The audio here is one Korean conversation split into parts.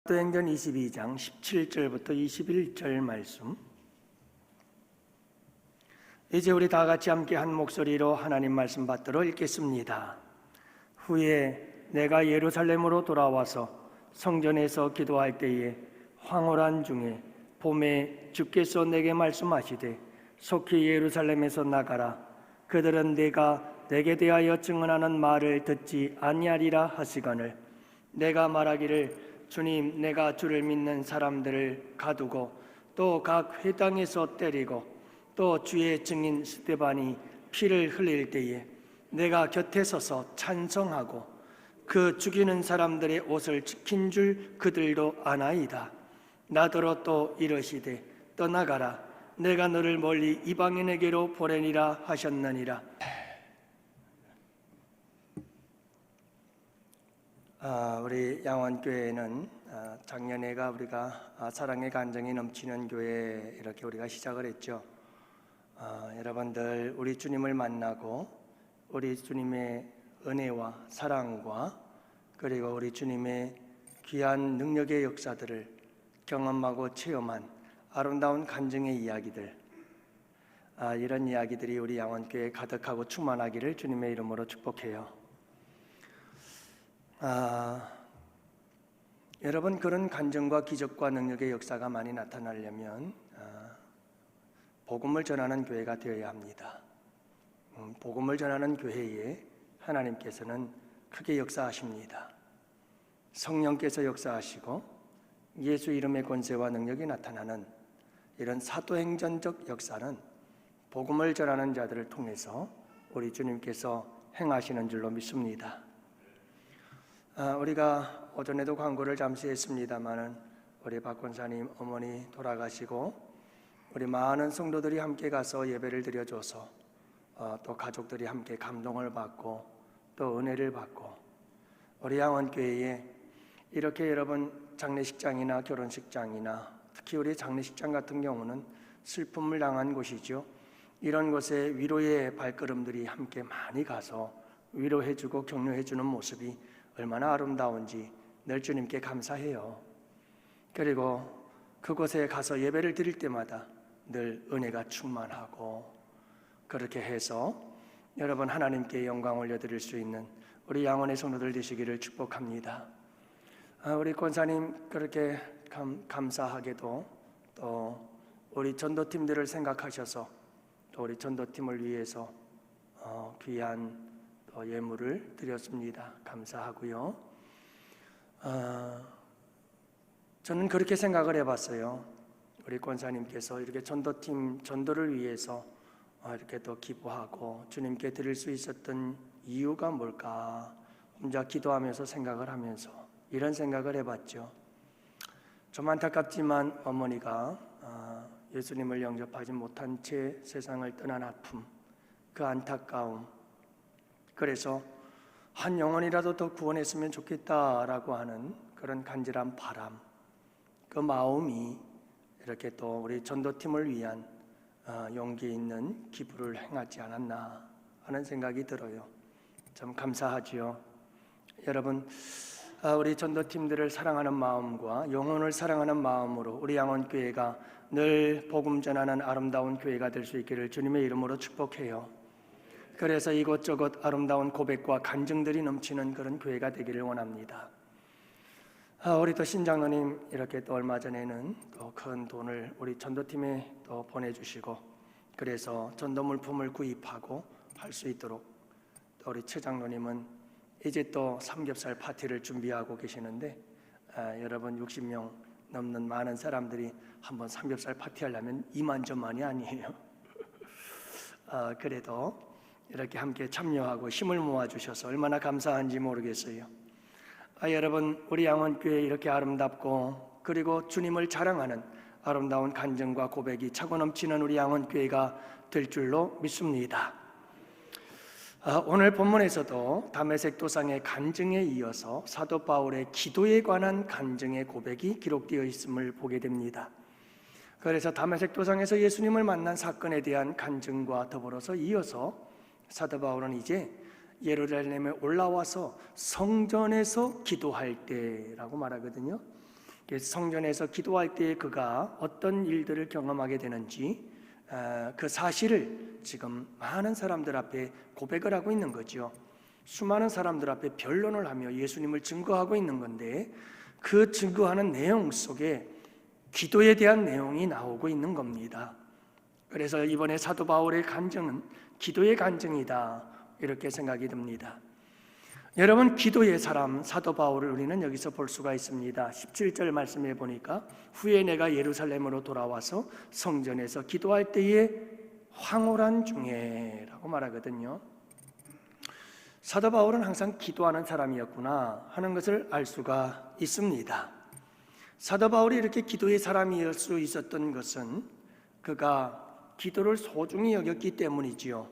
사도행전 22장 17절부터 21절 말씀. 이제 우리 다 같이 함께 한 목소리로 하나님 말씀 받들어 읽겠습니다. 후에 내가 예루살렘으로 돌아와서 성전에서 기도할 때에 황홀한 중에 봄에 주께서 내게 말씀하시되 속히 예루살렘에서 나가라. 그들은 내게 대하여 증언하는 말을 듣지 아니하리라 하시거늘 내가 말하기를 주님, 내가 주를 믿는 사람들을 가두고 또 각 회당에서 때리고 또 주의 증인 스데반이 피를 흘릴 때에 내가 곁에 서서 찬송하고 그 죽이는 사람들의 옷을 지킨 줄 그들도 아나이다. 나더러 또 이르시되 떠나가라. 내가 너를 멀리 이방인에게로 보내니라 하셨느니라. 우리 양원교회는 작년에가 우리가 사랑의 간정이 넘치는 교회 이렇게 우리가 시작을 했죠. 여러분들 우리 주님을 만나고 우리 주님의 은혜와 사랑과 그리고 우리 주님의 귀한 능력의 역사들을 경험하고 체험한 아름다운 간증의 이야기들, 이런 이야기들이 우리 양원교회에 가득하고 충만하기를 주님의 이름으로 축복해요. 여러분, 그런 간증과 기적과 능력의 역사가 많이 나타나려면 복음을 전하는 교회가 되어야 합니다. 복음을 전하는 교회에 하나님께서는 크게 역사하십니다. 성령께서 역사하시고 예수 이름의 권세와 능력이 나타나는 이런 사도행전적 역사는 복음을 전하는 자들을 통해서 우리 주님께서 행하시는 줄로 믿습니다. 우리가 오전에도 광고를 잠시 했습니다마는 우리 박 권사님 어머니 돌아가시고 우리 많은 성도들이 함께 가서 예배를 드려줘서 또 가족들이 함께 감동을 받고 또 은혜를 받고 우리 양원교회에 이렇게 여러분 장례식장이나 결혼식장이나 특히 우리 장례식장 같은 경우는 슬픔을 당한 곳이죠. 이런 곳에 위로의 발걸음들이 함께 많이 가서 위로해주고 격려해주는 모습이 얼마나 아름다운지 늘 주님께 감사해요. 그리고 그곳에 가서 예배를 드릴 때마다 늘 은혜가 충만하고 그렇게 해서 여러분 하나님께 영광 올려드릴 수 있는 우리 양원의 성도들 되시기를 축복합니다. 우리 권사님 그렇게 감사하게도 또 우리 전도팀들을 생각하셔서 또 우리 전도팀을 위해서 귀한 예물을 드렸습니다. 감사하고요. 저는 그렇게 생각을 해봤어요. 우리 권사님께서 이렇게 전도팀 전도를 위해서 이렇게 또 기부하고 주님께 드릴 수 있었던 이유가 뭘까? 혼자 기도하면서 생각을 하면서 이런 생각을 해봤죠. 좀 안타깝지만 어머니가 예수님을 영접하지 못한 채 세상을 떠난 아픔, 그 안타까움, 그래서 한 영혼이라도 더 구원했으면 좋겠다라고 하는 그런 간절한 바람, 그 마음이 이렇게 또 우리 전도팀을 위한 용기 있는 기부를 행하지 않았나 하는 생각이 들어요. 참 감사하지요. 여러분, 우리 전도팀들을 사랑하는 마음과 영혼을 사랑하는 마음으로 우리 양원교회가 늘 복음 전하는 아름다운 교회가 될 수 있기를 주님의 이름으로 축복해요. 그래서 이곳저곳 아름다운 고백과 간증들이 넘치는 그런 교회가 되기를 원합니다. 우리 또 신장로님 이렇게 또 얼마 전에는 또 큰 돈을 우리 전도팀에 또 보내주시고 그래서 전도 물품을 구입하고 할 수 있도록 또 우리 최 장로님은 이제 또 삼겹살 파티를 준비하고 계시는데 여러분 60명 넘는 많은 사람들이 한번 삼겹살 파티 하려면 이만저만이 아니에요. 그래도 이렇게 함께 참여하고 힘을 모아주셔서 얼마나 감사한지 모르겠어요. 여러분 우리 양원교회 이렇게 아름답고 그리고 주님을 자랑하는 아름다운 간증과 고백이 차고 넘치는 우리 양원교회가 될 줄로 믿습니다. 오늘 본문에서도 다메섹 도상의 간증에 이어서 사도 바울의 기도에 관한 간증의 고백이 기록되어 있음을 보게 됩니다. 그래서 다메섹 도상에서 예수님을 만난 사건에 대한 간증과 더불어서 이어서 사도 바울은 이제 예루살렘에 올라와서 성전에서 기도할 때라고 말하거든요. 성전에서 기도할 때 그가 어떤 일들을 경험하게 되는지 그 사실을 지금 많은 사람들 앞에 고백을 하고 있는 거죠. 수많은 사람들 앞에 변론을 하며 예수님을 증거하고 있는 건데 그 증거하는 내용 속에 기도에 대한 내용이 나오고 있는 겁니다. 그래서 이번에 사도 바울의 간증은 기도의 간증이다 이렇게 생각이 듭니다. 여러분, 기도의 사람 사도 바울을 우리는 여기서 볼 수가 있습니다. 17절 말씀에 보니까 후에 내가 예루살렘으로 돌아와서 성전에서 기도할 때에 황홀한 중에 라고 말하거든요. 사도 바울은 항상 기도하는 사람이었구나 하는 것을 알 수가 있습니다. 사도 바울이 이렇게 기도의 사람이었을 수 있었던 것은 그가 기도를 소중히 여겼기 때문이지요.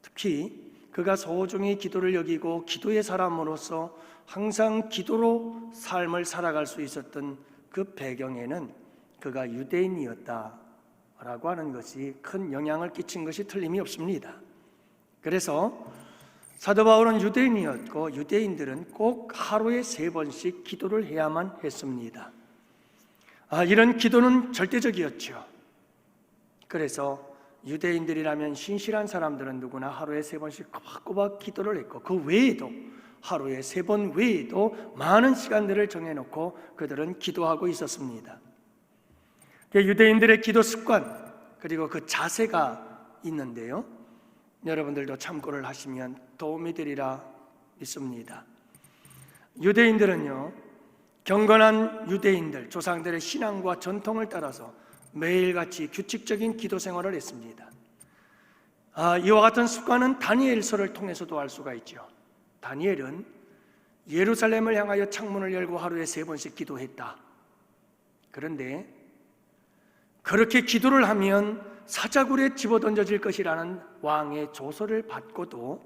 특히 그가 소중히 기도를 여기고 기도의 사람으로서 항상 기도로 삶을 살아갈 수 있었던 그 배경에는 그가 유대인이었다라고 하는 것이 큰 영향을 끼친 것이 틀림이 없습니다. 그래서 사도 바울은 유대인이었고 유대인들은 꼭 하루에 3번씩 기도를 해야만 했습니다. 이런 기도는 절대적이었죠. 그래서 유대인들이라면 신실한 사람들은 누구나 하루에 3번씩 꼬박꼬박 기도를 했고 그 외에도 하루에 3번 외에도 많은 시간들을 정해놓고 그들은 기도하고 있었습니다. 유대인들의 기도 습관 그리고 그 자세가 있는데요, 여러분들도 참고를 하시면 도움이 되리라 믿습니다. 유대인들은요, 경건한 유대인들, 조상들의 신앙과 전통을 따라서 매일같이 규칙적인 기도 생활을 했습니다. 이와 같은 습관은 다니엘서를 통해서도 알 수가 있죠. 다니엘은 예루살렘을 향하여 창문을 열고 하루에 3번씩 기도했다. 그런데 그렇게 기도를 하면 사자굴에 집어던져질 것이라는 왕의 조서를 받고도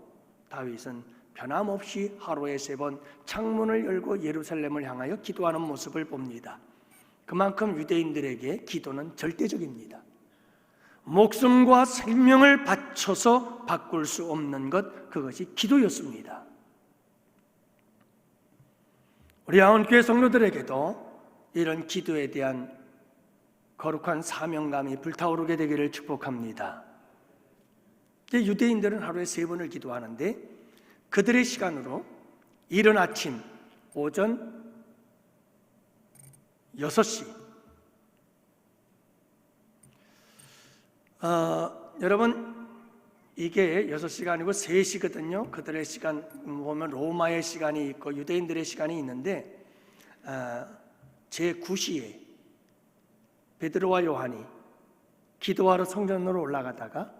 다윗은 변함없이 하루에 3번 창문을 열고 예루살렘을 향하여 기도하는 모습을 봅니다. 그만큼 유대인들에게 기도는 절대적입니다. 목숨과 생명을 바쳐서 바꿀 수 없는 것, 그것이 기도였습니다. 우리 아흔교회 성도들에게도 이런 기도에 대한 거룩한 사명감이 불타오르게 되기를 축복합니다. 유대인들은 하루에 3번을 기도하는데 그들의 시간으로 이른 아침, 오전 6시. 여러분, 이게 6시가 아니고 3시거든요. 그들의 시간 보면 로마의 시간이 있고 유대인들의 시간이 있는데 제9시에 베드로와 요한이 기도하러 성전으로 올라가다가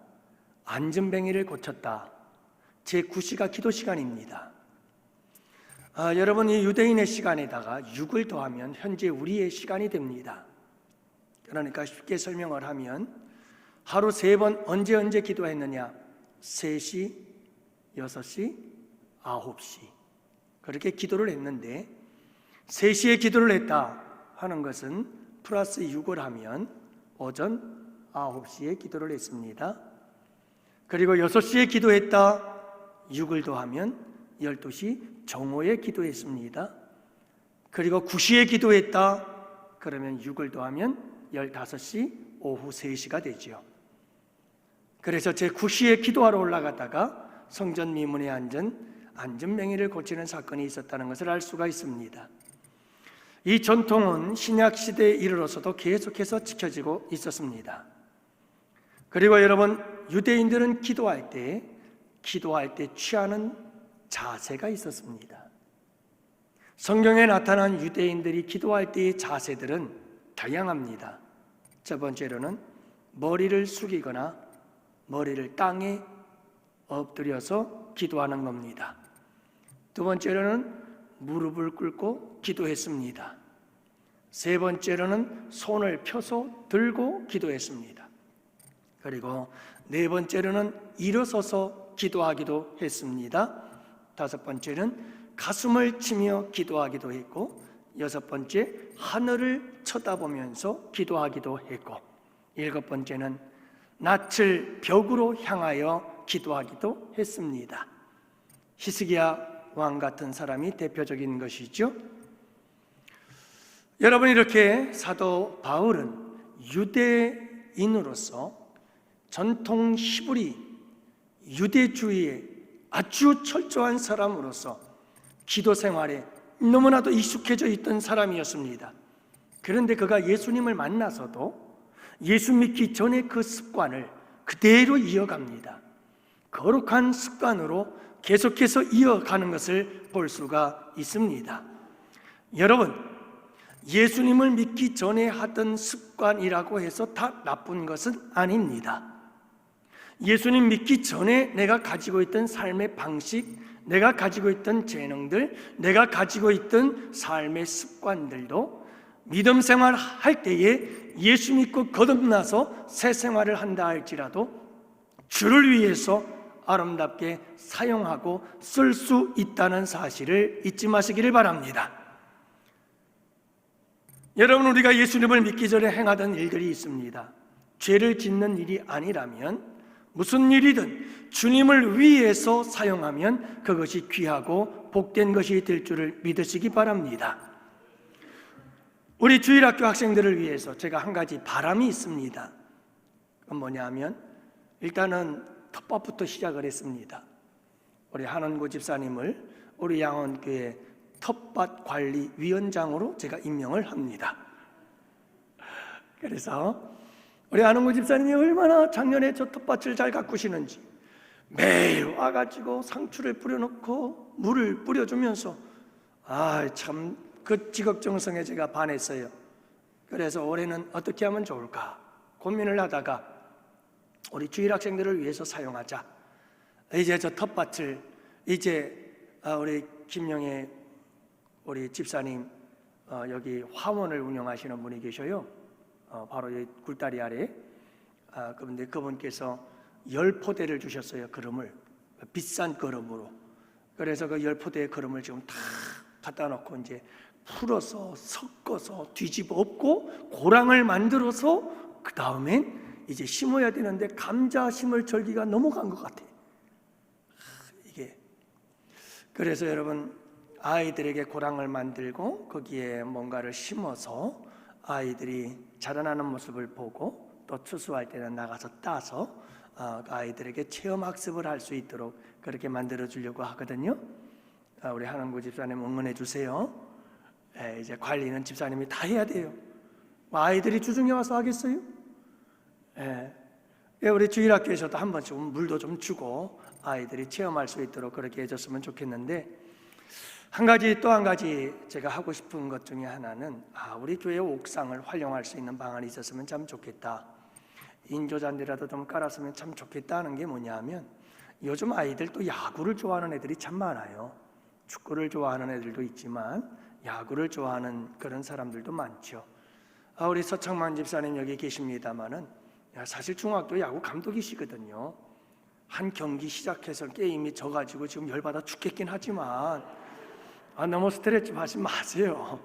안전뱅이를 고쳤다. 제9시가 기도 시간입니다. 여러분, 이 유대인의 시간에다가 6을 더하면 현재 우리의 시간이 됩니다. 그러니까 쉽게 설명을 하면 하루 3번 언제 기도했느냐? 3시, 6시, 9시 그렇게 기도를 했는데 3시에 기도를 했다 하는 것은 플러스 6을 하면 오전 9시에 기도를 했습니다. 그리고 6시에 기도했다 6을 더하면 12시 정오에 기도했습니다. 그리고 9시에 기도했다 그러면 6을 더하면 15시 오후 3시가 되죠. 그래서 제9시에 기도하러 올라갔다가 성전 미문에 안전뱅이를 고치는 사건이 있었다는 것을 알 수가 있습니다. 이 전통은 신약 시대에 이르러서도 계속해서 지켜지고 있었습니다. 그리고 여러분, 유대인들은 기도할 때 취하는 자세가 있었습니다. 성경에 나타난 유대인들이 기도할 때의 자세들은 다양합니다. 첫 번째로는 머리를 숙이거나 머리를 땅에 엎드려서 기도하는 겁니다. 두 번째로는 무릎을 꿇고 기도했습니다. 세 번째로는 손을 펴서 들고 기도했습니다. 그리고 네 번째로는 일어서서 기도하기도 했습니다. 다섯 번째는 가슴을 치며 기도하기도 했고, 여섯 번째 하늘을 쳐다보면서 기도하기도 했고, 일곱 번째는 낯을 벽으로 향하여 기도하기도 했습니다. 히스기야 왕 같은 사람이 대표적인 것이죠. 여러분, 이렇게 사도 바울은 유대인으로서 전통 히브리 유대주의에 아주 철저한 사람으로서 기도 생활에 너무나도 익숙해져 있던 사람이었습니다. 그런데 그가 예수님을 만나서도 예수 믿기 전에 그 습관을 그대로 이어갑니다. 거룩한 습관으로 계속해서 이어가는 것을 볼 수가 있습니다. 여러분, 예수님을 믿기 전에 하던 습관이라고 해서 다 나쁜 것은 아닙니다. 예수님 믿기 전에 내가 가지고 있던 삶의 방식, 내가 가지고 있던 재능들, 내가 가지고 있던 삶의 습관들도 믿음 생활 할 때에 예수 믿고 거듭나서 새 생활을 한다 할지라도 주를 위해서 아름답게 사용하고 쓸 수 있다는 사실을 잊지 마시기를 바랍니다. 여러분, 우리가 예수님을 믿기 전에 행하던 일들이 있습니다. 죄를 짓는 일이 아니라면 무슨 일이든 주님을 위해서 사용하면 그것이 귀하고 복된 것이 될 줄을 믿으시기 바랍니다. 우리 주일학교 학생들을 위해서 제가 한 가지 바람이 있습니다. 그건 뭐냐 하면 일단은 텃밭부터 시작을 했습니다. 우리 한원구 집사님을 우리 양원교회 텃밭관리위원장으로 제가 임명을 합니다. 그래서 우리 한원구 집사님이 얼마나 작년에 저 텃밭을 잘 가꾸시는지 매일 와가지고 상추를 뿌려놓고 물을 뿌려주면서 참 그 직업정성에 제가 반했어요. 그래서 올해는 어떻게 하면 좋을까 고민을 하다가 우리 주일학생들을 위해서 사용하자. 이제 저 텃밭을 이제 우리 김영애 우리 집사님 여기 화원을 운영하시는 분이 계셔요. 바로 이 굴다리 아래. 그런데 그분께서 10포대를 주셨어요. 거름을 비싼 거름으로. 그래서 그 10포대의 거름을 지금 다 갖다 놓고 이제 풀어서 섞어서 뒤집어 엎고 고랑을 만들어서 그 다음엔 이제 심어야 되는데 감자 심을 절기가 넘어간 것 같아요. 이게 그래서 여러분, 아이들에게 고랑을 만들고 거기에 뭔가를 심어서 아이들이 자라나는 모습을 보고 또 추수할 때는 나가서 따서 아이들에게 체험학습을 할 수 있도록 그렇게 만들어 주려고 하거든요. 우리 한원구 집사님 응원해 주세요. 이제 관리는 집사님이 다 해야 돼요. 아이들이 주중에 와서 하겠어요? 우리 주일학교에서도 한 번씩 물도 좀 주고 아이들이 체험할 수 있도록 그렇게 해줬으면 좋겠는데, 또 한 가지 제가 하고 싶은 것 중에 하나는 우리 교회 옥상을 활용할 수 있는 방안이 있었으면 참 좋겠다. 인조잔디라도 좀 깔았으면 참 좋겠다 하는 게 뭐냐 하면, 요즘 아이들 또 야구를 좋아하는 애들이 참 많아요. 축구를 좋아하는 애들도 있지만 야구를 좋아하는 그런 사람들도 많죠. 우리 서창만 집사님 여기 계십니다마는 사실 중학교 야구 감독이시거든요. 한 경기 시작해서 게임이 져가지고 지금 열받아 죽겠긴 하지만 너무 스트레스 받지 마세요.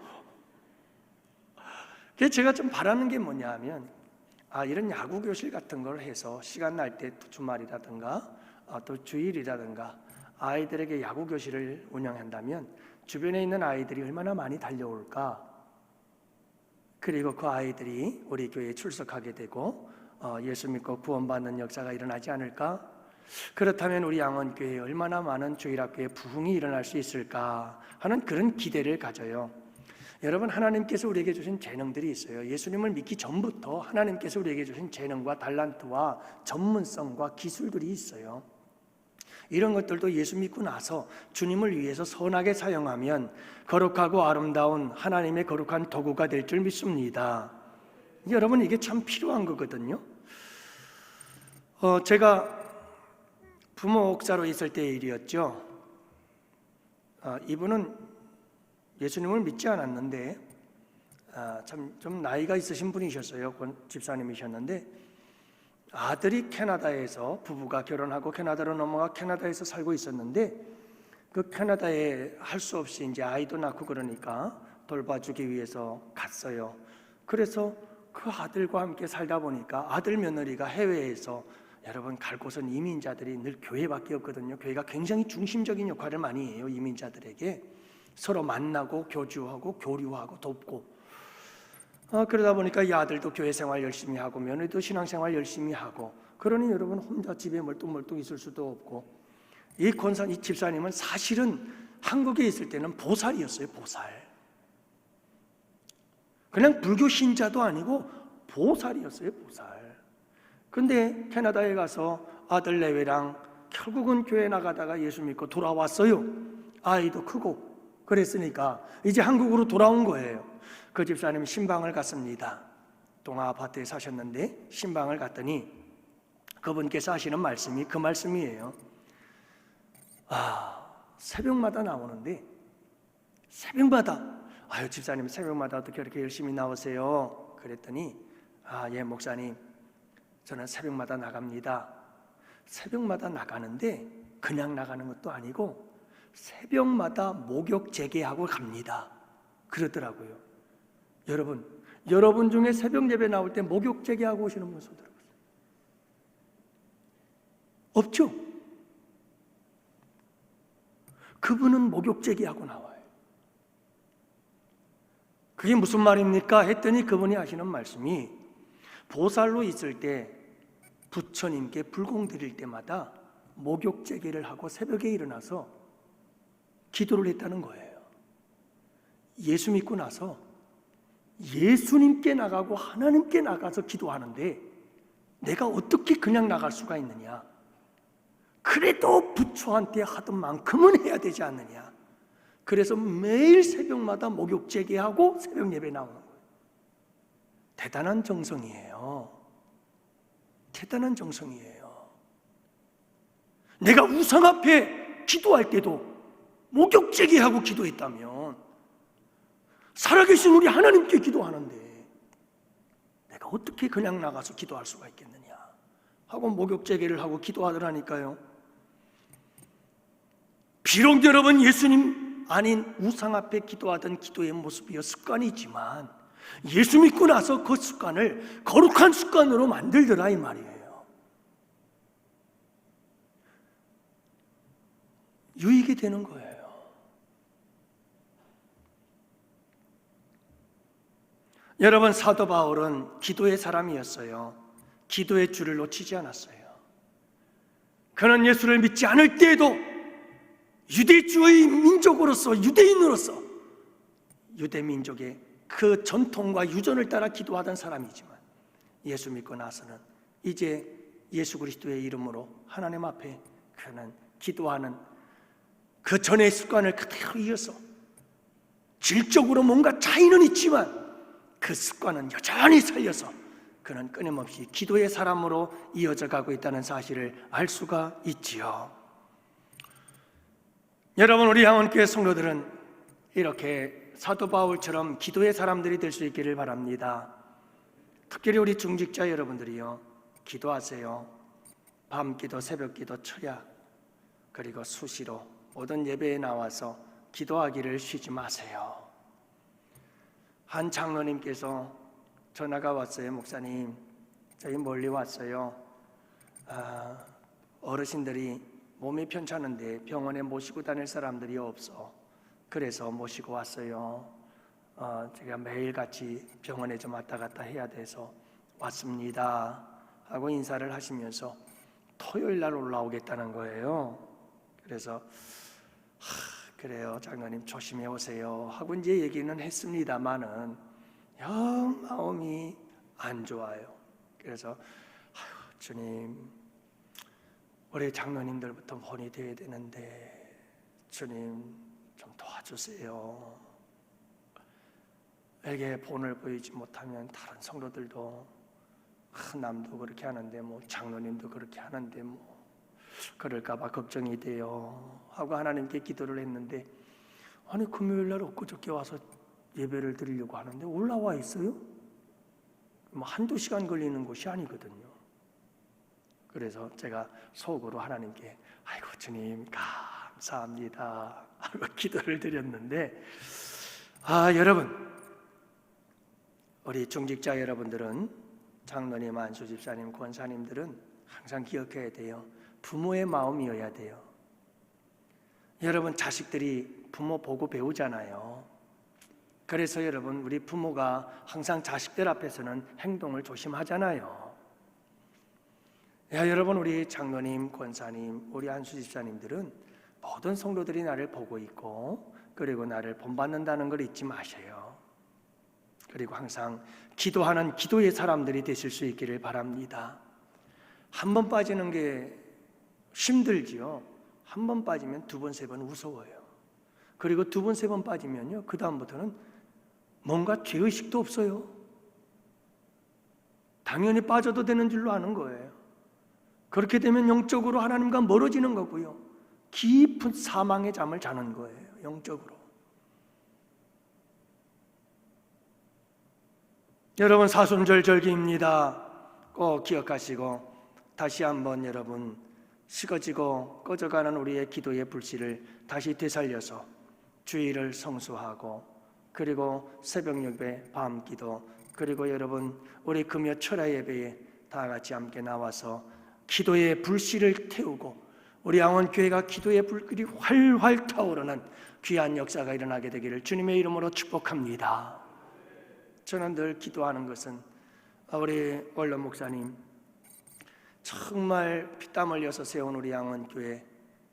그래서 제가 좀 바라는 게 뭐냐 하면 이런 야구 교실 같은 걸 해서 시간 날 때 주말이라든가 또 주일이라든가 아이들에게 야구 교실을 운영한다면 주변에 있는 아이들이 얼마나 많이 달려올까. 그리고 그 아이들이 우리 교회에 출석하게 되고 예수 믿고 구원받는 역사가 일어나지 않을까. 그렇다면 우리 양원교회에 얼마나 많은 주일학교의 부흥이 일어날 수 있을까 하는 그런 기대를 가져요. 여러분, 하나님께서 우리에게 주신 재능들이 있어요. 예수님을 믿기 전부터 하나님께서 우리에게 주신 재능과 달란트와 전문성과 기술들이 있어요. 이런 것들도 예수 믿고 나서 주님을 위해서 선하게 사용하면 거룩하고 아름다운 하나님의 거룩한 도구가 될 줄 믿습니다. 여러분, 이게 참 필요한 거거든요. 제가 부모 옥사로 있을 때의 일이었죠. 이분은 예수님을 믿지 않았는데 참 좀 나이가 있으신 분이셨어요. 집사님이셨는데 아들이 캐나다에서 부부가 결혼하고 캐나다로 넘어가 캐나다에서 살고 있었는데 그 캐나다에 할 수 없이 이제 아이도 낳고 그러니까 돌봐주기 위해서 갔어요. 그래서 그 아들과 함께 살다 보니까 아들 며느리가 해외에서 여러분 갈 곳은 이민자들이 늘 교회밖에 없거든요. 교회가 굉장히 중심적인 역할을 많이 해요. 이민자들에게 서로 만나고 교주하고 교류하고 돕고. 그러다 보니까 이 아들도 교회 생활 열심히 하고 며느리도 신앙생활 열심히 하고, 그러니 여러분 혼자 집에 멀뚱멀뚱 있을 수도 없고, 이 집사님은 사실은 한국에 있을 때는 보살이었어요. 보살. 그냥 불교 신자도 아니고 보살이었어요. 보살. 근데 캐나다에 가서 아들 내외랑 결국은 교회 나가다가 예수 믿고 돌아왔어요. 아이도 크고 그랬으니까 이제 한국으로 돌아온 거예요. 그 집사님이 신방을 갔습니다. 동아 아파트에 사셨는데 신방을 갔더니 그분께서 하시는 말씀이 그 말씀이에요. 새벽마다 나오는데, 새벽마다, 아유 집사님 새벽마다 어떻게 이렇게 열심히 나오세요? 그랬더니 예 목사님, 저는 새벽마다 나갑니다. 새벽마다 나가는데 그냥 나가는 것도 아니고 새벽마다 목욕 재개하고 갑니다. 그러더라고요. 여러분 중에 새벽 예배 나올 때 목욕 재개하고 오시는 분 손 들어보세요. 없죠? 그분은 목욕 재개하고 나와요. 그게 무슨 말입니까? 했더니 그분이 하시는 말씀이, 보살로 있을 때 부처님께 불공 드릴 때마다 목욕 재개를 하고 새벽에 일어나서 기도를 했다는 거예요. 예수 믿고 나서 예수님께 나가고 하나님께 나가서 기도하는데 내가 어떻게 그냥 나갈 수가 있느냐? 그래도 부처한테 하던 만큼은 해야 되지 않느냐? 그래서 매일 새벽마다 목욕 재개하고 새벽 예배 나오는 거예요. 대단한 정성이에요. 대단한 정성이에요. 내가 우상 앞에 기도할 때도 목욕 재개하고 기도했다면 살아계신 우리 하나님께 기도하는데 내가 어떻게 그냥 나가서 기도할 수가 있겠느냐 하고 목욕 재개를 하고 기도하더라니까요. 비록 여러분 예수님 아닌 우상 앞에 기도하던 기도의 모습이요 습관이지만 예수 믿고 나서 그 습관을 거룩한 습관으로 만들더라 이 말이에요. 유익이 되는 거예요. 여러분, 사도 바울은 기도의 사람이었어요. 기도의 줄을 놓치지 않았어요. 그는 예수를 믿지 않을 때에도 유대주의 민족으로서, 유대인으로서 유대 민족의 그 전통과 유전을 따라 기도하던 사람이지만 예수 믿고 나서는 이제 예수 그리스도의 이름으로 하나님 앞에 그는 기도하는 그 전의 습관을 그대로 이어서, 질적으로 뭔가 차이는 있지만 그 습관은 여전히 살려서 그는 끊임없이 기도의 사람으로 이어져 가고 있다는 사실을 알 수가 있지요. 여러분, 우리 향원교회 성도들은 이렇게 사도 바울처럼 기도의 사람들이 될 수 있기를 바랍니다. 특별히 우리 중직자 여러분들이요, 기도하세요. 밤기도, 새벽기도, 철야, 그리고 수시로 모든 예배에 나와서 기도하기를 쉬지 마세요. 한 장로님께서 전화가 왔어요. 목사님, 저희 멀리 왔어요. 어르신들이 몸이 편찮은데 병원에 모시고 다닐 사람들이 없어. 그래서 모시고 왔어요. 제가 매일같이 병원에 좀 왔다 갔다 해야 돼서 왔습니다 하고 인사를 하시면서 토요일 날 올라오겠다는 거예요. 그래서 그래요, 장로님 조심해 오세요 하고 이제 얘기는 했습니다마는 영 마음이 안 좋아요. 그래서 주님, 우리 장로님들부터 본이 되어야 되는데 주님 좀 도와주세요. 에게 본을 보이지 못하면 다른 성도들도 남도 그렇게 하는데 장로님도 그렇게 하는데 그럴까 봐 걱정이 돼요 하고 하나님께 기도를 했는데, 아니 금요일 날 엊그저께 와서 예배를 드리려고 하는데 올라와 있어요? 한두 시간 걸리는 곳이 아니거든요. 그래서 제가 속으로 하나님께 아이고 주님 감사합니다 하고 기도를 드렸는데, 여러분, 우리 중직자 여러분들은, 장로님, 안수집사님, 권사님들은 항상 기억해야 돼요. 부모의 마음이어야 돼요. 여러분, 자식들이 부모 보고 배우잖아요. 그래서 여러분, 우리 부모가 항상 자식들 앞에서는 행동을 조심하잖아요. 야, 여러분, 우리 장로님, 권사님, 우리 안수 집사님들은 모든 성도들이 나를 보고 있고 그리고 나를 본받는다는 걸 잊지 마세요. 그리고 항상 기도하는 기도의 사람들이 되실 수 있기를 바랍니다. 한 번 빠지는 게 힘들지요. 한 번 빠지면 두 번, 세 번 무서워요. 그리고 두 번, 세 번 빠지면요, 그 다음부터는 뭔가 죄의식도 없어요. 당연히 빠져도 되는 줄로 아는 거예요. 그렇게 되면 영적으로 하나님과 멀어지는 거고요, 깊은 사망의 잠을 자는 거예요. 영적으로. 여러분, 사순절 절기입니다. 꼭 기억하시고 다시 한번 여러분, 식어지고 꺼져가는 우리의 기도의 불씨를 다시 되살려서 주일을 성수하고, 그리고 새벽 예배, 밤 기도, 그리고 여러분 우리 금요 철야 예배에 다 같이 함께 나와서 기도의 불씨를 태우고 우리 양원교회가 기도의 불길이 활활 타오르는 귀한 역사가 일어나게 되기를 주님의 이름으로 축복합니다. 저는 늘 기도하는 것은 우리 원론 목사님 정말 피땀 흘려서 세운 우리 양원교회,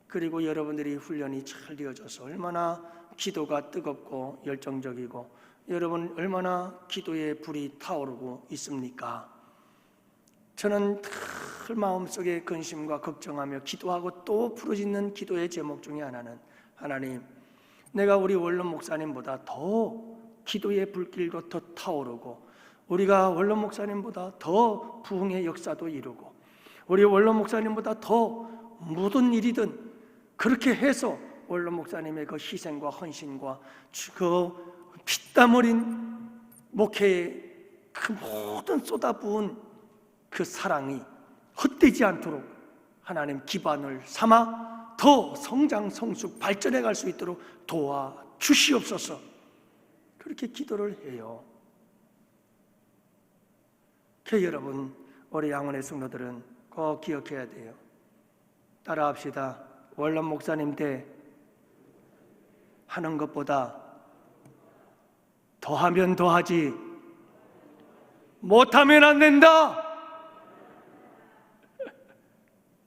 그리고 여러분들이 훈련이 잘 되어져서 얼마나 기도가 뜨겁고 열정적이고 여러분 얼마나 기도의 불이 타오르고 있습니까? 저는 늘 마음속에 근심과 걱정하며 기도하고 또 부르짖는 기도의 제목 중에 하나는, 하나님, 내가 우리 원론 목사님보다 더 기도의 불길도 더 타오르고 우리가 원론 목사님보다 더 부흥의 역사도 이루고 우리 원론 목사님보다 더 모든 일이든 그렇게 해서 원론 목사님의 그 희생과 헌신과 그 피땀 흘린 목회에 그 모든 쏟아부은 그 사랑이 헛되지 않도록 하나님 기반을 삼아 더 성장 성숙 발전해 갈 수 있도록 도와주시옵소서. 그렇게 기도를 해요. 그 여러분, 우리 양원의 성도들은 꼭 기억해야 돼요. 따라합시다. 원론 목사님 때 하는 것보다 더하면 더하지 못하면 안 된다.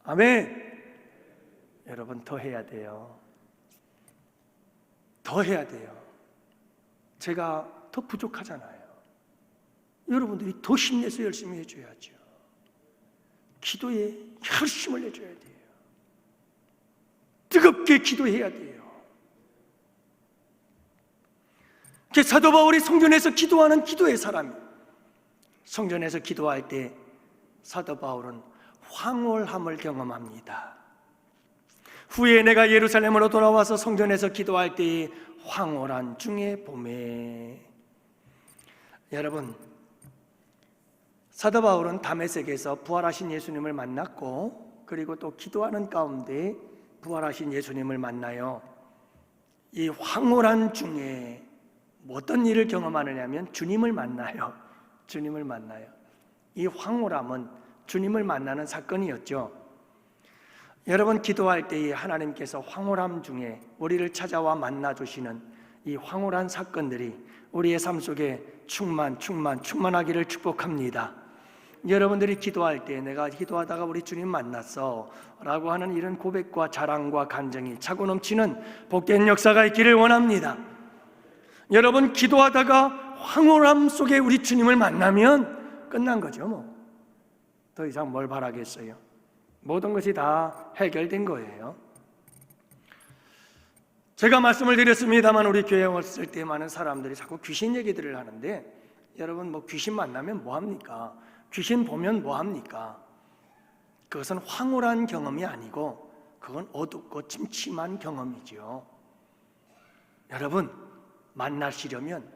아멘. 여러분, 더 해야 돼요. 더 해야 돼요. 제가 더 부족하잖아요. 여러분들이 더 힘내서 열심히 해줘야죠. 기도에 열심을 내줘야 돼요. 뜨겁게 기도해야 돼요. 사도 바울이 성전에서 기도하는 기도의 사람이에요. 성전에서 기도할 때 사도 바울은 황홀함을 경험합니다. 후에 내가 예루살렘으로 돌아와서 성전에서 기도할 때의 황홀한 중에 봄에, 여러분, 사도 바울은 다메섹에서 부활하신 예수님을 만났고 그리고 또 기도하는 가운데 부활하신 예수님을 만나요. 이 황홀한 중에 어떤 일을 경험하느냐면 주님을 만나요. 주님을 만나요. 이 황홀함은 주님을 만나는 사건이었죠. 여러분, 기도할 때에 하나님께서 황홀함 중에 우리를 찾아와 만나주시는 이 황홀한 사건들이 우리의 삶 속에 충만하기를 축복합니다. 여러분들이 기도할 때 내가 기도하다가 우리 주님 만났어 라고 하는 이런 고백과 자랑과 간증이 차고 넘치는 복된 역사가 있기를 원합니다. 여러분, 기도하다가 황홀함 속에 우리 주님을 만나면 끝난 거죠. 더 이상 뭘 바라겠어요. 모든 것이 다 해결된 거예요. 제가 말씀을 드렸습니다만 우리 교회에 왔을 때 많은 사람들이 자꾸 귀신 얘기들을 하는데, 여러분, 귀신 만나면 뭐합니까? 귀신 보면 뭐합니까? 그것은 황홀한 경험이 아니고 그건 어둡고 침침한 경험이죠. 여러분, 만나시려면,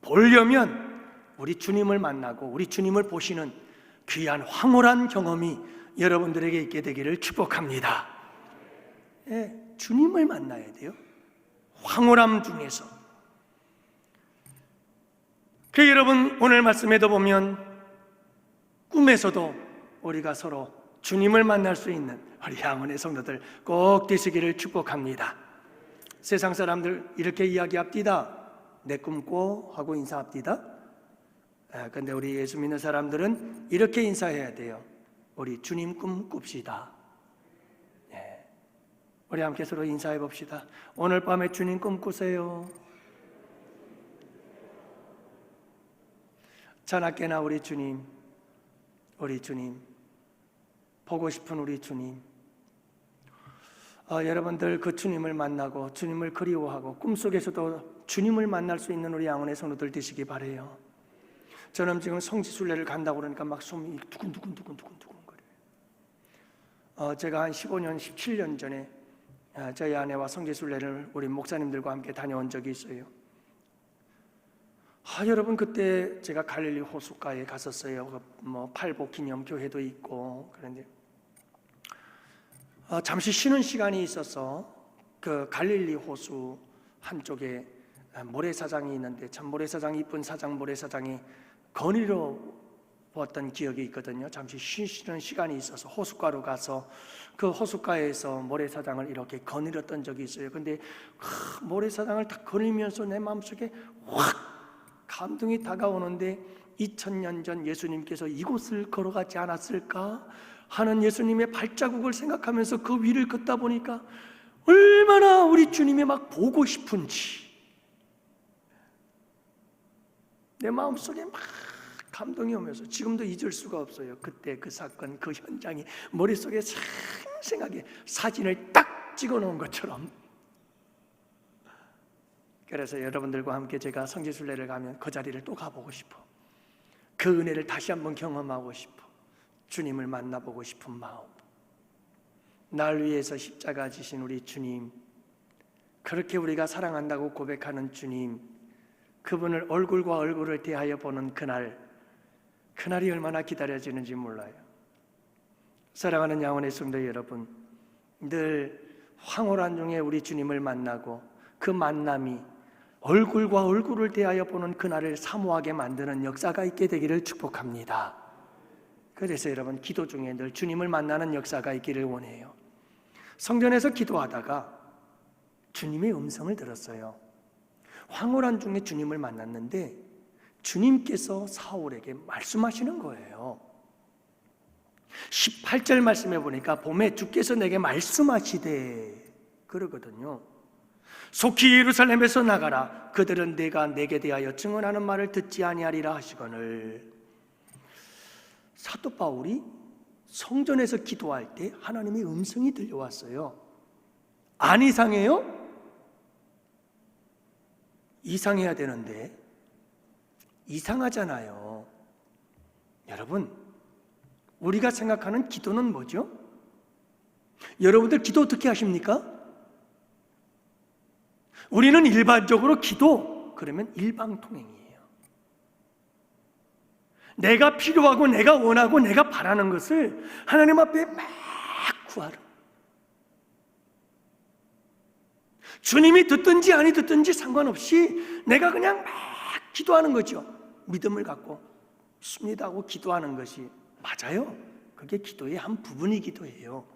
보려면 우리 주님을 만나고 우리 주님을 보시는 귀한 황홀한 경험이 여러분들에게 있게 되기를 축복합니다. 주님을 만나야 돼요. 황홀함 중에서. 여러분, 오늘 말씀에도 보면 꿈에서도 우리가 서로 주님을 만날 수 있는 우리 양원의 성도들 꼭 되시기를 축복합니다. 세상 사람들 이렇게 이야기합니다. 내 꿈꿔 하고 인사합니다. 근데 우리 예수 믿는 사람들은 이렇게 인사해야 돼요. 우리 주님 꿈 꿉시다. 우리 함께 서로 인사해 봅시다. 오늘 밤에 주님 꿈 꾸세요. 자나깨나 우리 주님, 보고 싶은 우리 주님. 여러분들 그 주님을 만나고 주님을 그리워하고 꿈속에서도 주님을 만날 수 있는 우리 양원의 성도들 되시기 바라요. 저는 지금 성지순례를 간다고 그러니까 막 숨이 두근두근 거려요. 제가 한 15년, 17년 전에 저희 아내와 성지순례를 우리 목사님들과 함께 다녀온 적이 있어요. 여러분, 그때 제가 갈릴리 호숫가에 갔었어요. 팔복 기념 교회도 있고. 그런데 잠시 쉬는 시간이 있어서 그 갈릴리 호수 한쪽에 모래사장이 있는데, 참 모래사장이, 이쁜 모래사장이 거닐어 보았던 기억이 있거든요. 잠시 쉬는 시간이 있어서 호숫가로 가서 그 호숫가에서 모래사장을 이렇게 거닐었던 적이 있어요. 근데 모래사장을 딱 거닐면서 내 마음속에 확 감동이 다가오는데, 2000년 전 예수님께서 이곳을 걸어가지 않았을까 하는 예수님의 발자국을 생각하면서 그 위를 걷다 보니까 얼마나 우리 주님이 막 보고 싶은지 내 마음속에 막 감동이 오면서 지금도 잊을 수가 없어요. 그때 그 사건, 그 현장이 머릿속에 생생하게 사진을 딱 찍어놓은 것처럼. 그래서 여러분들과 함께 제가 성지순례를 가면 그 자리를 또 가보고 싶어. 그 은혜를 다시 한번 경험하고 싶어. 주님을 만나보고 싶은 마음. 날 위해서 십자가 지신 우리 주님, 그렇게 우리가 사랑한다고 고백하는 주님, 그분을 얼굴과 얼굴을 대하여 보는 그날이 얼마나 기다려지는지 몰라요. 사랑하는 양원의 성도 여러분, 늘 황홀한 중에 우리 주님을 만나고 그 만남이 얼굴과 얼굴을 대하여 보는 그날을 사모하게 만드는 역사가 있게 되기를 축복합니다. 그래서 여러분, 기도 중에 늘 주님을 만나는 역사가 있기를 원해요. 성전에서 기도하다가 주님의 음성을 들었어요. 황홀한 중에 주님을 만났는데 주님께서 사울에게 말씀하시는 거예요. 18절 말씀해 보니까 봄에 주께서 내게 말씀하시되 그러거든요. 속히 예루살렘에서 나가라. 그들은 내가 내게 대하여 증언하는 말을 듣지 아니하리라 하시거늘. 사도 바울이 성전에서 기도할 때 하나님의 음성이 들려왔어요. 안 이상해요? 이상해야 되는데 이상하잖아요. 여러분, 우리가 생각하는 기도는 뭐죠? 여러분들 기도 어떻게 하십니까? 우리는 일반적으로 기도, 그러면 일방통행이에요. 내가 필요하고 내가 원하고 내가 바라는 것을 하나님 앞에 막 구하라. 주님이 듣든지 아니 듣든지 상관없이 내가 그냥 막 기도하는 거죠. 믿음을 갖고 믿습니다 하고 기도하는 것이 맞아요. 그게 기도의 한 부분이기도 해요.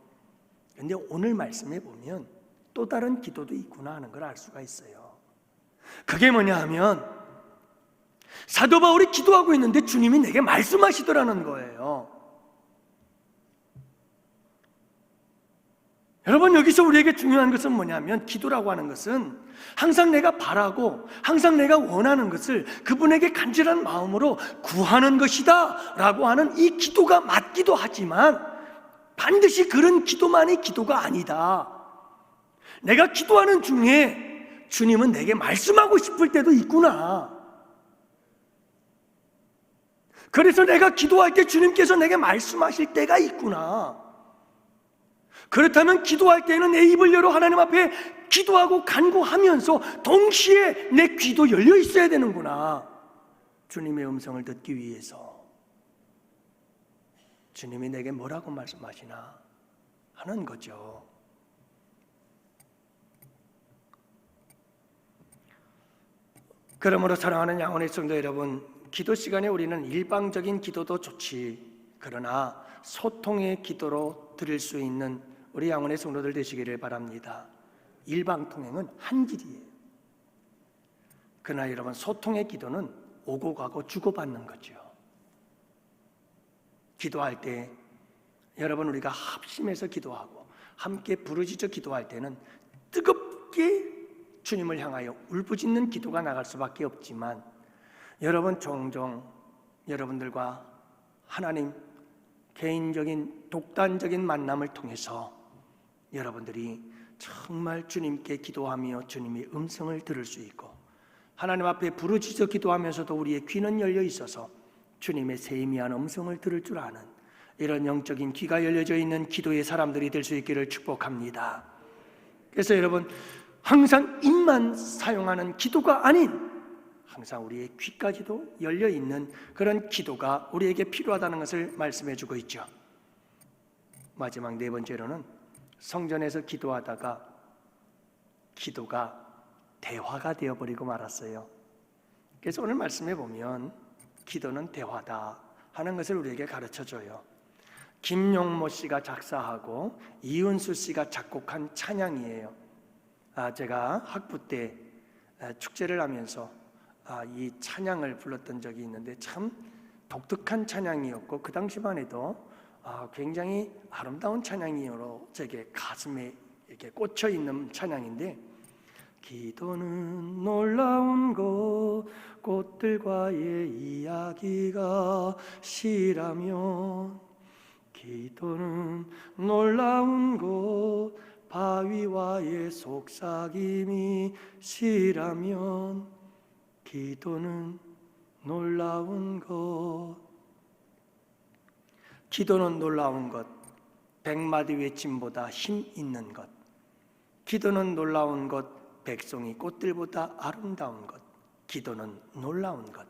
그런데 오늘 말씀에 보면 또 다른 기도도 있구나 하는 걸 알 수가 있어요. 그게 뭐냐 하면 사도 바울이 기도하고 있는데 주님이 내게 말씀하시더라는 거예요. 여러분, 여기서 우리에게 중요한 것은 뭐냐면, 기도라고 하는 것은 항상 내가 바라고 항상 내가 원하는 것을 그분에게 간절한 마음으로 구하는 것이다 라고 하는 이 기도가 맞기도 하지만 반드시 그런 기도만이 기도가 아니다. 내가 기도하는 중에 주님은 내게 말씀하고 싶을 때도 있구나. 그래서 내가 기도할 때 주님께서 내게 말씀하실 때가 있구나. 그렇다면 기도할 때는 내 입을 열어 하나님 앞에 기도하고 간구하면서 동시에 내 귀도 열려 있어야 되는구나. 주님의 음성을 듣기 위해서. 주님이 내게 뭐라고 말씀하시나 하는 거죠. 그러므로 사랑하는 양원의 성도 여러분, 기도 시간에 우리는 일방적인 기도도 좋지, 그러나 소통의 기도로 드릴 수 있는 우리 양원의 성도들 되시기를 바랍니다. 일방통행은 한 길이에요. 그러나 여러분, 소통의 기도는 오고 가고 주고받는 거죠. 기도할 때 여러분, 우리가 합심해서 기도하고 함께 부르짖어 기도할 때는 뜨겁게 주님을 향하여 울부짖는 기도가 나갈 수밖에 없지만, 여러분, 종종 여러분들과 하나님 개인적인 독단적인 만남을 통해서 여러분들이 정말 주님께 기도하며 주님의 음성을 들을 수 있고, 하나님 앞에 부르짖어 기도하면서도 우리의 귀는 열려 있어서 주님의 세미한 음성을 들을 줄 아는 이런 영적인 귀가 열려져 있는 기도의 사람들이 될 수 있기를 축복합니다. 그래서 여러분, 항상 입만 사용하는 기도가 아닌 항상 우리의 귀까지도 열려 있는 그런 기도가 우리에게 필요하다는 것을 말씀해 주고 있죠. 마지막 네 번째로는 성전에서 기도하다가 기도가 대화가 되어버리고 말았어요. 그래서 오늘 말씀해 보면 기도는 대화다 하는 것을 우리에게 가르쳐줘요. 김용모 씨가 작사하고 이은수 씨가 작곡한 찬양이에요. 제가 학부 때 축제를 하면서 이 찬양을 불렀던 적이 있는데 참 독특한 찬양이었고, 그 당시만 해도 굉장히 아름다운 찬양이로 제게 가슴에 이렇게 꽂혀 있는 찬양인데, 기도는 놀라운 것, 꽃들과의 이야기가 시라면, 기도는 놀라운 것, 바위와의 속삭임이 시라면, 기도는 놀라운 것. 기도는 놀라운 것, 100마디 외침보다 힘 있는 것. 기도는 놀라운 것, 백송이 꽃들보다 아름다운 것. 기도는 놀라운 것.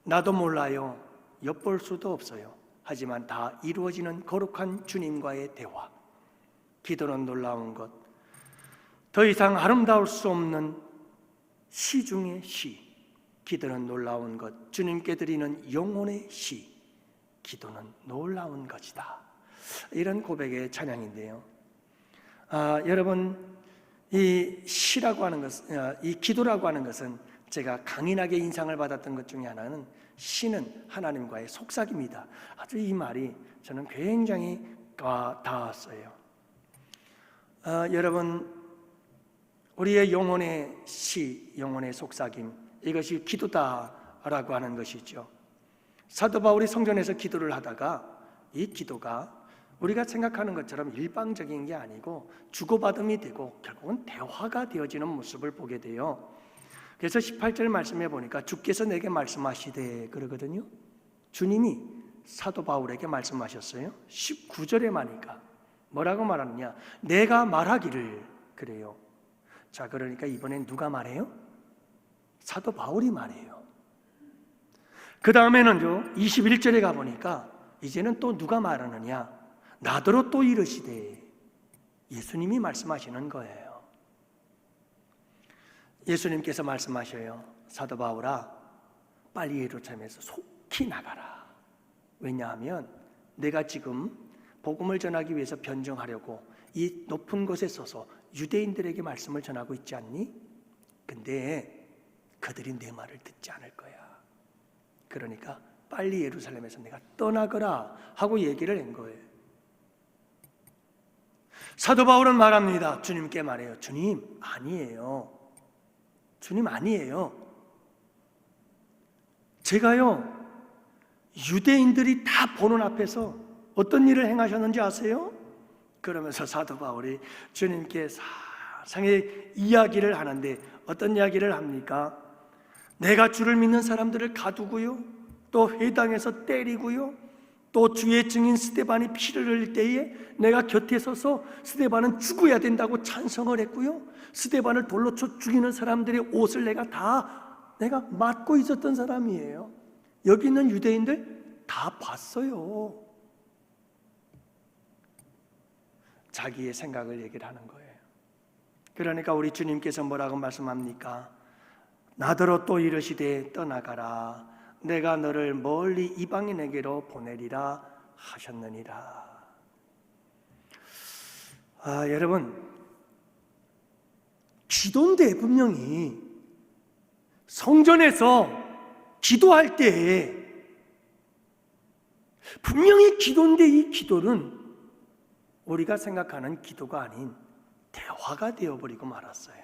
나도 몰라요. 엿볼 수도 없어요. 하지만 다 이루어지는 거룩한 주님과의 대화. 기도는 놀라운 것, 더 이상 아름다울 수 없는 시 중의 시. 기도는 놀라운 것, 주님께 드리는 영혼의 시. 기도는 놀라운 것이다. 이런 고백의 찬양인데요. 여러분, 이 시라고 하는 것, 이 기도라고 하는 것은 제가 강인하게 인상을 받았던 것 중에 하나는, 시는 하나님과의 속삭입니다. 아주 이 말이 저는 굉장히 닿았어요. 여러분, 우리의 영혼의 시, 영혼의 속삭임, 이것이 기도다라고 하는 것이죠. 사도 바울이 성전에서 기도를 하다가 이 기도가 우리가 생각하는 것처럼 일방적인 게 아니고 주고받음이 되고 결국은 대화가 되어지는 모습을 보게 돼요. 그래서 18절 말씀해 보니까 주께서 내게 말씀하시되 그러거든요. 주님이 사도 바울에게 말씀하셨어요. 19절에 말하니까 뭐라고 말하느냐, 내가 말하기를 그래요. 자, 그러니까 이번엔 누가 말해요? 사도 바울이 말해요. 그 다음에는요, 21절에 가보니까 이제는 또 누가 말하느냐, 나더러 또 이르시되, 예수님이 말씀하시는 거예요. 예수님께서 말씀하셔요. 사도 바울아, 빨리 예루살렘에서 속히 나가라. 왜냐하면 내가 지금 복음을 전하기 위해서 변증하려고 이 높은 곳에 서서 유대인들에게 말씀을 전하고 있지 않니? 근데 그들이 내 말을 듣지 않을 거야. 그러니까 빨리 예루살렘에서 내가 떠나거라 하고 얘기를 한 거예요. 사도 바울은 말합니다. 주님께 말해요. 주님, 아니에요. 주님, 아니에요. 제가요, 유대인들이 다 보는 앞에서 어떤 일을 행하셨는지 아세요? 그러면서 사도 바울이 주님께 사상의 이야기를 하는데 어떤 이야기를 합니까? 내가 주를 믿는 사람들을 가두고요, 또 회당에서 때리고요, 또 주의 증인 스데반이 피를 흘릴 때에 내가 곁에 서서 스데반은 죽어야 된다고 찬성을 했고요, 스데반을 돌로 쳐 죽이는 사람들의 옷을 내가 맡고 있었던 사람이에요. 여기 있는 유대인들 다 봤어요. 자기의 생각을 얘기를 하는 거예요. 그러니까 우리 주님께서 뭐라고 말씀합니까? 나더러 또 이르시되 떠나가라. 내가 너를 멀리 이방인에게로 보내리라 하셨느니라. 여러분, 기도인데 분명히 성전에서 기도할 때에 분명히 기도인데 이 기도는 우리가 생각하는 기도가 아닌 대화가 되어버리고 말았어요.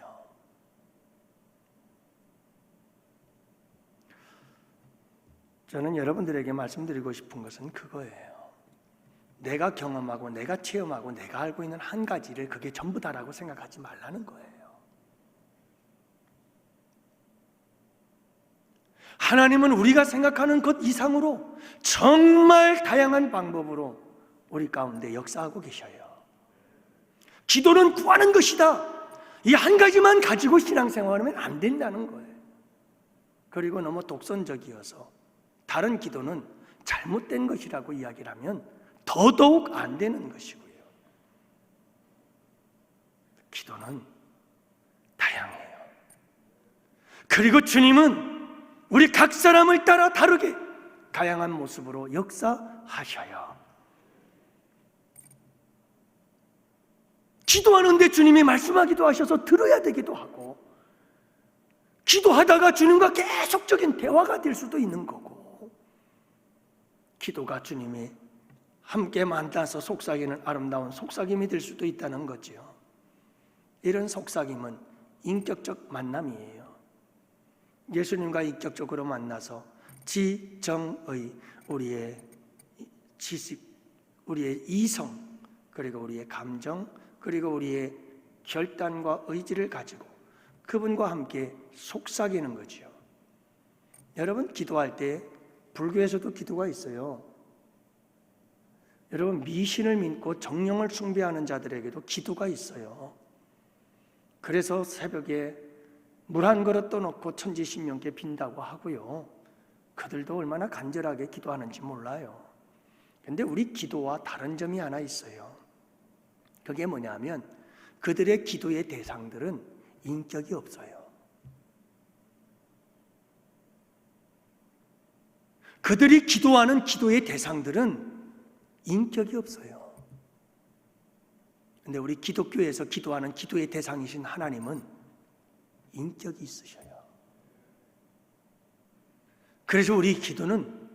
저는 여러분들에게 말씀드리고 싶은 것은 그거예요. 내가 경험하고 내가 체험하고 내가 알고 있는 한 가지를 그게 전부 다라고 생각하지 말라는 거예요. 하나님은 우리가 생각하는 것 이상으로 정말 다양한 방법으로 우리 가운데 역사하고 계셔요. 기도는 구하는 것이다. 이 한 가지만 가지고 신앙생활하면 안 된다는 거예요. 그리고 너무 독선적이어서 다른 기도는 잘못된 것이라고 이야기를 하면 더더욱 안 되는 것이고요. 기도는 다양해요. 그리고 주님은 우리 각 사람을 따라 다르게 다양한 모습으로 역사하셔요. 기도하는데 주님이 말씀하기도 하셔서 들어야 되기도 하고, 기도하다가 주님과 계속적인 대화가 될 수도 있는 거고, 기도가 주님이 함께 만나서 속삭이는 아름다운 속삭임이 될 수도 있다는 거죠. 이런 속삭임은 인격적 만남이에요. 예수님과 인격적으로 만나서 지정의, 우리의 지식, 우리의 이성, 그리고 우리의 감정, 그리고 우리의 결단과 의지를 가지고 그분과 함께 속삭이는 거죠. 여러분, 기도할 때 불교에서도 기도가 있어요. 여러분, 미신을 믿고 정령을 숭배하는 자들에게도 기도가 있어요. 그래서 새벽에 물 한 그릇 떠놓고 천지신명께 빈다고 하고요. 그들도 얼마나 간절하게 기도하는지 몰라요. 그런데 우리 기도와 다른 점이 하나 있어요. 그게 뭐냐면 그들의 기도의 대상들은 인격이 없어요. 그들이 기도하는 기도의 대상들은 인격이 없어요. 그런데 우리 기독교에서 기도하는 기도의 대상이신 하나님은 인격이 있으셔요. 그래서 우리 기도는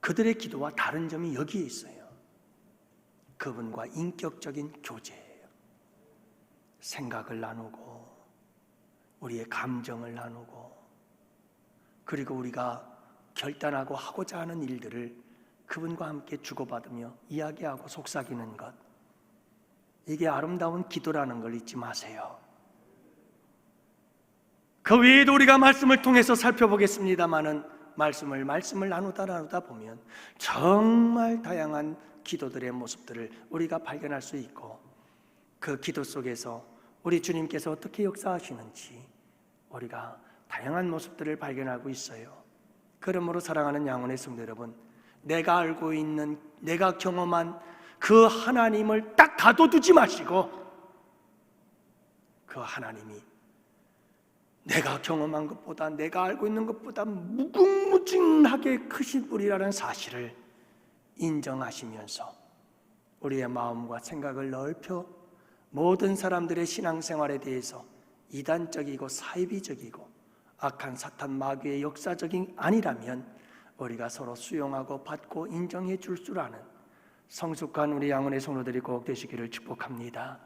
그들의 기도와 다른 점이 여기에 있어요. 그분과 인격적인 교제예요. 생각을 나누고 우리의 감정을 나누고, 그리고 우리가 결단하고 하고자 하는 일들을 그분과 함께 주고받으며 이야기하고 속삭이는 것, 이게 아름다운 기도라는 걸 잊지 마세요. 그 외에도 우리가 말씀을 통해서 살펴보겠습니다마는 말씀을 나누다 보면 정말 다양한 기도들의 모습들을 우리가 발견할 수 있고, 그 기도 속에서 우리 주님께서 어떻게 역사하시는지 우리가 다양한 모습들을 발견하고 있어요. 그러므로 사랑하는 양원의 성도 여러분, 내가 알고 있는, 내가 경험한 그 하나님을 딱 가둬두지 마시고, 그 하나님이 내가 경험한 것보다, 내가 알고 있는 것보다 무궁무진하게 크신 분이라는 사실을 인정하시면서 우리의 마음과 생각을 넓혀 모든 사람들의 신앙생활에 대해서 이단적이고 사이비적이고 악한 사탄 마귀의 역사적인 아니라면 우리가 서로 수용하고 받고 인정해 줄 줄 아는 성숙한 우리 양원의 성도들이 꼭 되시기를 축복합니다.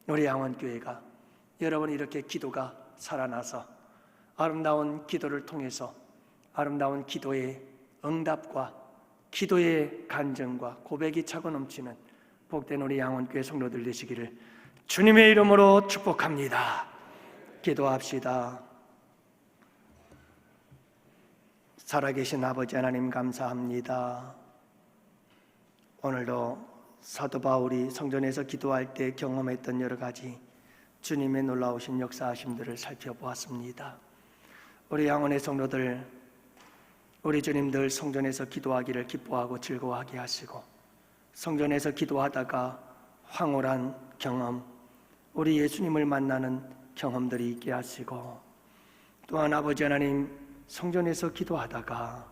우리 양원교회가 여러분 이렇게 기도가 살아나서 아름다운 기도를 통해서 아름다운 기도의 응답과 기도의 간증과 고백이 차고 넘치는 복된 우리 양원교회 성도들 되시기를 주님의 이름으로 축복합니다. 기도합시다. 살아계신 아버지 하나님 감사합니다. 오늘도 사도 바울이 성전에서 기도할 때 경험했던 여러 가지 주님의 놀라우신 역사하심들을 살펴보았습니다. 우리 양원의 성도들, 우리 주님들 성전에서 기도하기를 기뻐하고 즐거워하게 하시고, 성전에서 기도하다가 황홀한 경험, 우리 예수님을 만나는 경험들이 있게 하시고, 또한 아버지 하나님 성전에서 기도하다가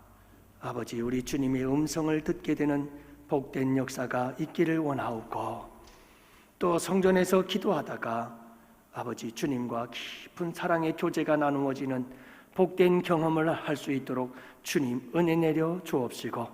아버지 우리 주님의 음성을 듣게 되는 복된 역사가 있기를 원하오고, 또 성전에서 기도하다가 아버지 주님과 깊은 사랑의 교제가 나누어지는 복된 경험을 할 수 있도록 주님 은혜 내려 주옵시고,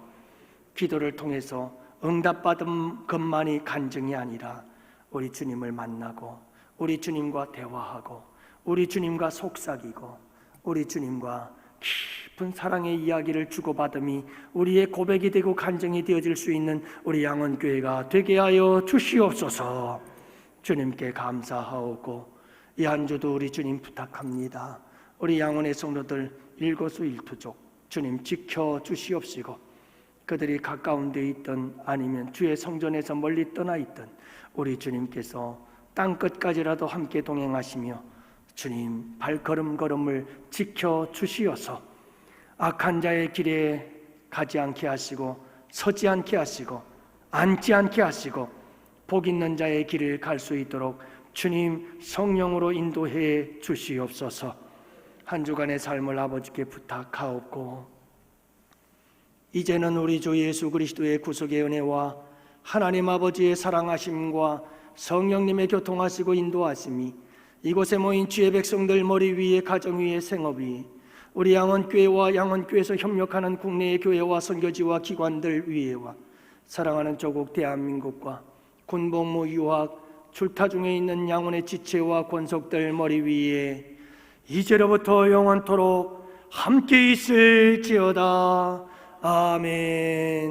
기도를 통해서 응답받은 것만이 간증이 아니라 우리 주님을 만나고 우리 주님과 대화하고 우리 주님과 속삭이고 우리 주님과 깊은 사랑의 이야기를 주고받음이 우리의 고백이 되고 간증이 되어질 수 있는 우리 양원교회가 되게 하여 주시옵소서. 주님께 감사하오고 이 한 주도 우리 주님 부탁합니다. 우리 양원의 성도들 일거수일투족 주님 지켜 주시옵시고, 그들이 가까운 데 있든 아니면 주의 성전에서 멀리 떠나 있든 우리 주님께서 땅끝까지라도 함께 동행하시며 주님 발걸음걸음을 지켜 주시어서 악한 자의 길에 가지 않게 하시고 서지 않게 하시고 앉지 않게 하시고 복 있는 자의 길을 갈 수 있도록 주님 성령으로 인도해 주시옵소서. 한 주간의 삶을 아버지께 부탁하옵고, 이제는 우리 주 예수 그리스도의 구속의 은혜와 하나님 아버지의 사랑하심과 성령님의 교통하시고 인도하심이 이곳에 모인 주의 백성들 머리 위에 가정 위에 생업 위에 우리 양원교회와 양원교회에서 협력하는 국내의 교회와 선교지와 기관들 위에와 사랑하는 조국 대한민국과 군복무 유학 출타 중에 있는 양원의 지체와 권속들 머리 위에 이제로부터 영원토록 함께 있을지어다. 아멘.